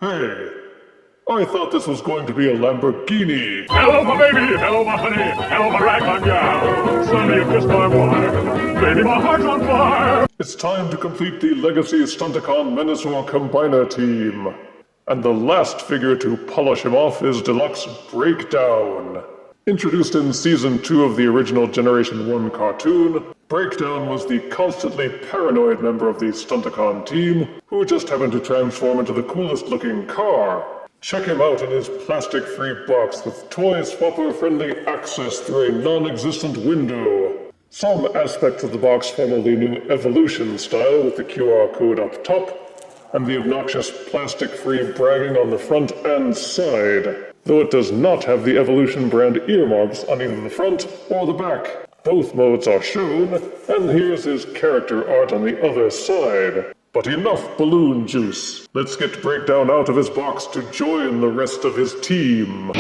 Hey, I thought this was going to be a Lamborghini. Hello, my baby. Hello, my honey. Hello, my ragtime gal. Sonny, you kissed my wife. Baby, my heart's on fire. It's time to complete the Legacy Stunticon Menasor Combiner team. And the last figure to polish him off is Deluxe Breakdown. Introduced in Season 2 of the original Generation 1 cartoon, Breakdown was the constantly paranoid member of the Stunticon team who just happened to transform into the coolest looking car. Check him out in his plastic-free box with toy swapper-friendly access through a non-existent window. Some aspects of the box follow the new Evolution style with the QR code up top, and the obnoxious plastic-free bragging on the front and side, though it does not have the Evolution brand earmarks on either the front or the back. Both modes are shown, and here's his character art on the other side. But enough balloon juice. Let's get Breakdown out of his box to join the rest of his team.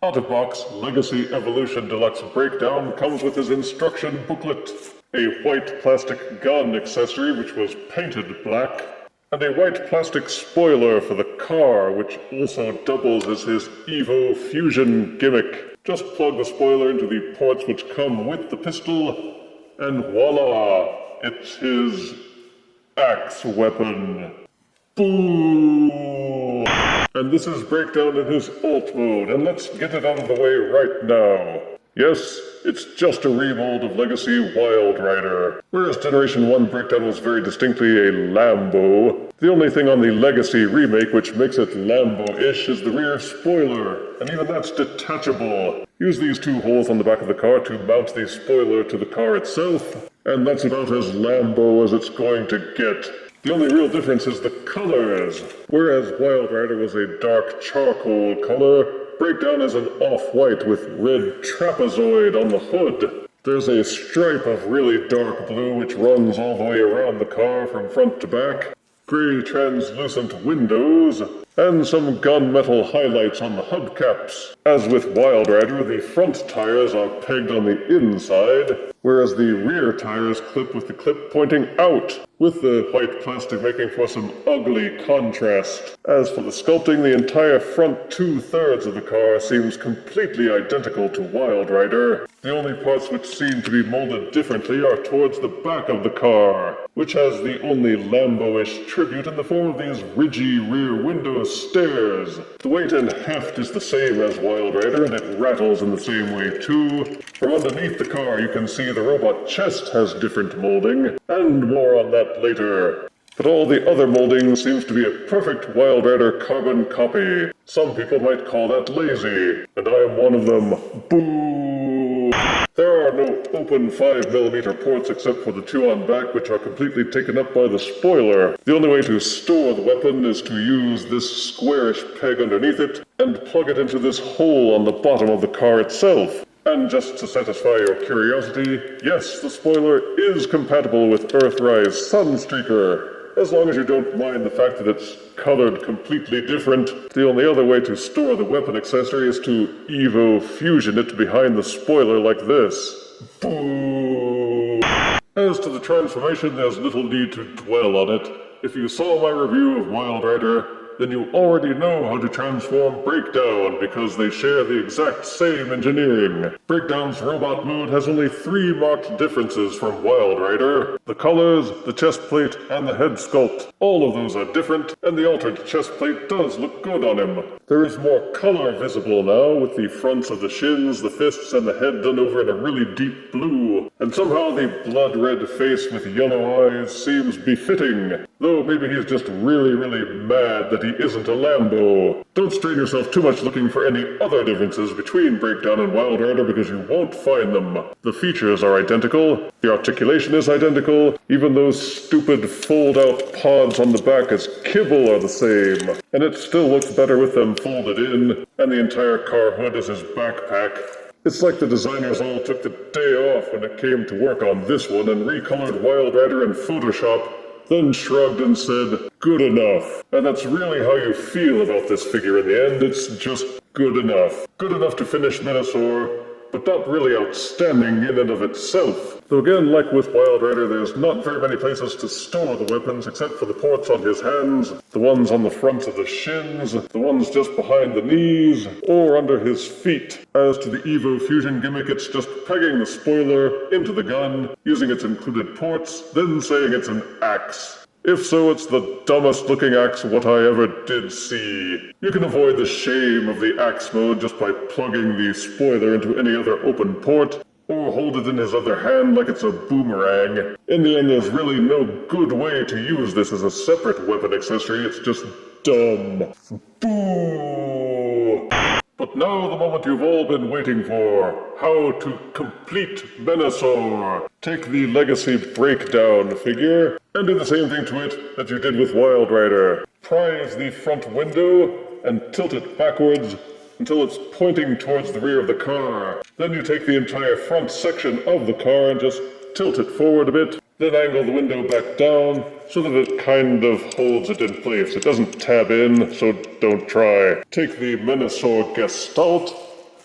Out of box, Legacy Evolution Deluxe Breakdown comes with his instruction booklet, a white plastic gun accessory which was painted black, and a white plastic spoiler for the car which also doubles as his Evo Fusion gimmick. Just plug the spoiler into the ports which come with the pistol, and voila! It's his axe weapon. Boom! And this is Breakdown in his alt mode, and let's get it out of the way right now. Yes, it's just a remold of Legacy Wild Rider. Whereas Generation 1 Breakdown was very distinctly a Lambo, the only thing on the Legacy remake which makes it Lambo-ish is the rear spoiler, and even that's detachable. Use these two holes on the back of the car to mount the spoiler to the car itself, and that's about as Lambo as it's going to get. The only real difference is the colors. Whereas Wild Rider was a dark charcoal color, Breakdown is an off-white with red trapezoid on the hood. There's a stripe of really dark blue which runs all the way around the car from front to back, gray translucent windows, and some gunmetal highlights on the hubcaps. As with Wild Rider, the front tires are pegged on the inside, whereas the rear tires clip with the clip pointing out, with the white plastic making for some ugly contrast. As for the sculpting, the entire front 2/3 of the car seems completely identical to Wild Rider. The only parts which seem to be molded differently are towards the back of the car, which has the only Lambo-ish tribute in the form of these ridgy rear window stairs. The weight and heft is the same as Wild Rider, and it rattles in the same way too. From underneath the car you can see the robot chest has different molding, and more on that later. But all the other molding seems to be a perfect Wild Rider carbon copy. Some people might call that lazy, and I am one of them. Boo! There are no open 5mm ports except for the two on back, which are completely taken up by the spoiler. The only way to store the weapon is to use this squarish peg underneath it and plug it into this hole on the bottom of the car itself. And just to satisfy your curiosity, yes, the spoiler is compatible with Earthrise Sunstreaker. As long as you don't mind the fact that it's colored completely different. The only other way to store the weapon accessory is to Evo Fusion it behind the spoiler like this. Boo! As to the transformation, there's little need to dwell on it. If you saw my review of Wild Rider, then you already know how to transform Breakdown because they share the exact same engineering. Breakdown's robot mode has only 3 marked differences from Wild Rider: the colors, the chest plate, and the head sculpt. All of those are different, and the altered chest plate does look good on him. There is more color visible now, with the fronts of the shins, the fists, and the head done over in a really deep blue. And somehow the blood-red face with yellow eyes seems befitting. Though maybe he's just really mad that he isn't a Lambo. Don't strain yourself too much looking for any other differences between Breakdown and Wild Rider because you won't find them. The features are identical, the articulation is identical, even those stupid fold-out pods on the back as kibble are the same. And it still looks better with them folded in, and the entire car hood is his backpack. It's like the designers all took the day off when it came to work on this one and recolored Wild Rider in Photoshop, then shrugged and said, good enough. And that's really how you feel about this figure in the end. It's just good enough. Good enough to finish Menasor, but not really outstanding in and of itself. Though again, like with Wild Rider, there's not very many places to store the weapons except for the ports on his hands, the ones on the fronts of the shins, the ones just behind the knees, or under his feet. As to the Evo Fusion gimmick, it's just pegging the spoiler into the gun, using its included ports, then saying it's an axe. If so, it's the dumbest looking axe what I ever did see. You can avoid the shame of the axe mode just by plugging the spoiler into any other open port, or hold it in his other hand like it's a boomerang. In the end, there's really no good way to use this as a separate weapon accessory, it's just dumb. Boo! But now the moment you've all been waiting for, how to complete Menasor. Take the Legacy Breakdown figure, and do the same thing to it that you did with Wild Rider. Prise the front window, and tilt it backwards until it's pointing towards the rear of the car. Then you take the entire front section of the car and just tilt it forward a bit, then angle the window back down so that it kind of holds it in place. It doesn't tab in, so don't try. Take the Menasor Gestalt,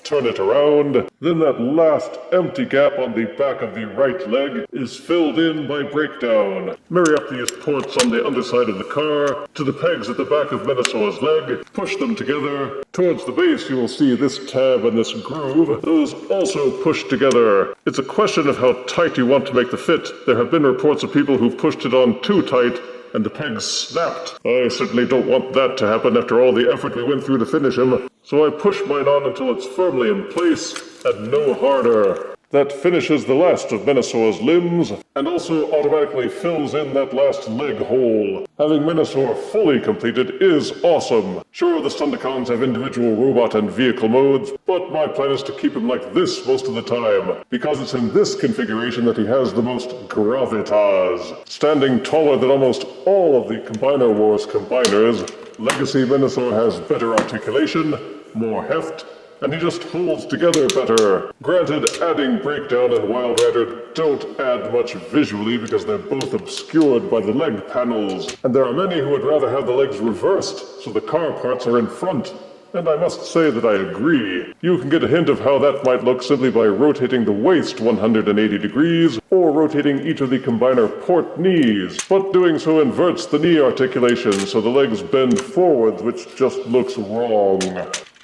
turn it around, then that last empty gap on the back of the right leg is filled in by Breakdown. Marry up these ports on the underside of the car to the pegs at the back of Menasor's leg, push them together. Towards the base you will see this tab and this groove. Those also push together. It's a question of how tight you want to make the fit. There have been reports of people who've pushed it on too tight and the pegs snapped. I certainly don't want that to happen after all the effort we went through to finish him, so I push mine on until it's firmly in place and no harder. That finishes the last of Menasor's limbs, and also automatically fills in that last leg hole. Having Menasor fully completed is awesome. Sure, the Stunticons have individual robot and vehicle modes, but my plan is to keep him like this most of the time, because it's in this configuration that he has the most gravitas. Standing taller than almost all of the Combiner Wars combiners, Legacy Menasor has better articulation, more heft, and he just holds together better. Granted, adding Breakdown and Wild Rider don't add much visually because they're both obscured by the leg panels, and there are many who would rather have the legs reversed so the car parts are in front. And I must say that I agree. You can get a hint of how that might look simply by rotating the waist 180 degrees, or rotating each of the Combiner port knees. But doing so inverts the knee articulation so the legs bend forwards, which just looks wrong.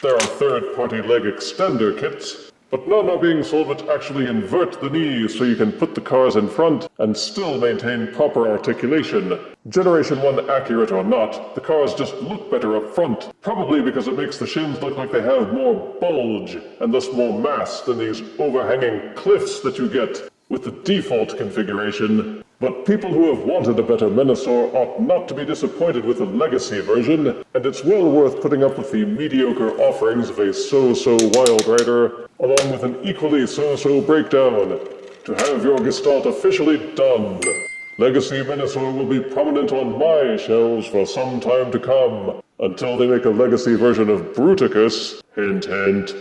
There are third-party leg extender kits, but none are being sold which actually invert the knees so you can put the cars in front and still maintain proper articulation. Generation 1 accurate or not, the cars just look better up front, probably because it makes the shins look like they have more bulge and thus more mass than these overhanging cliffs that you get with the default configuration. But people who have wanted a better Menasor ought not to be disappointed with the Legacy version, and it's well worth putting up with the mediocre offerings of a so-so Wild Rider, along with an equally so-so Breakdown, to have your Gestalt officially done. Legacy Menasor will be prominent on my shelves for some time to come, until they make a Legacy version of Bruticus. Hint, hint.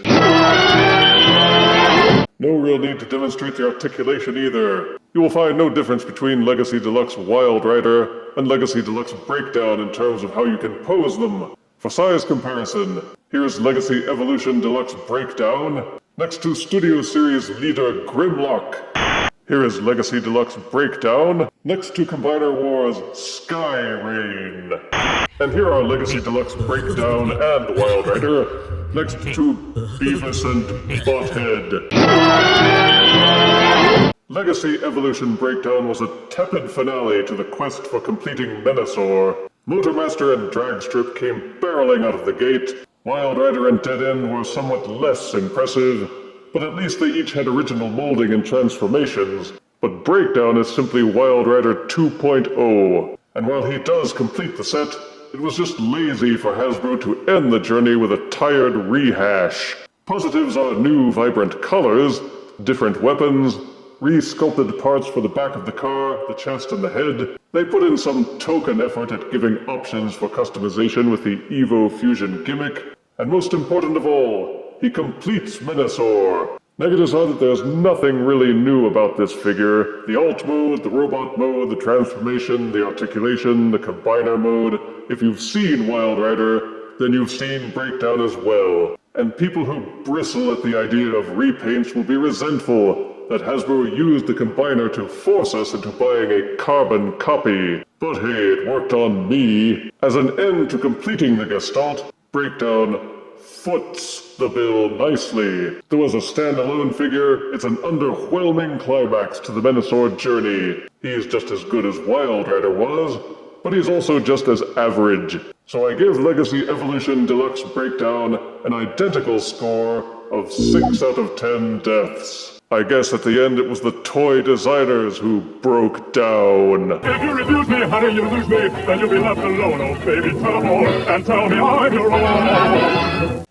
No real need to demonstrate the articulation either. You will find no difference between Legacy Deluxe Wild Rider and Legacy Deluxe Breakdown in terms of how you can pose them. For size comparison, here's Legacy Evolution Deluxe Breakdown next to Studio Series leader Grimlock. Here is Legacy Deluxe Breakdown next to Combiner Wars Sky Rain. And here are Legacy Deluxe Breakdown and Wild Rider next to Beavis and Butthead. Legacy Evolution Breakdown was a tepid finale to the quest for completing Menasor. Motormaster and Dragstrip came barreling out of the gate. Wild Rider and Dead End were somewhat less impressive, but at least they each had original molding and transformations. But Breakdown is simply Wild Rider 2.0, and while he does complete the set, it was just lazy for Hasbro to end the journey with a tired rehash. Positives are new vibrant colors, different weapons, re-sculpted parts for the back of the car, the chest and the head. They put in some token effort at giving options for customization with the Evo Fusion gimmick, and most important of all, he completes Menasor. Negatives are that there's nothing really new about this figure. The alt mode, the robot mode, the transformation, the articulation, the combiner mode. If you've seen Wild Rider, then you've seen Breakdown as well. and people who bristle at the idea of repaints will be resentful that Hasbro used the combiner to force us into buying a carbon copy. But hey, it worked on me. As an end to completing the Gestalt, Breakdown foots the bill nicely. Though as a standalone figure, it's an underwhelming climax to the Menasor journey. He's just as good as Wild Rider was, but he's also just as average. So I give Legacy Evolution Deluxe Breakdown an identical score of 6 out of 10 deaths. I guess at the end it was the toy designers who broke down. If you refuse me, honey, you lose me, then you'll be left alone. Oh, baby, tell them all, and tell me I'm your own.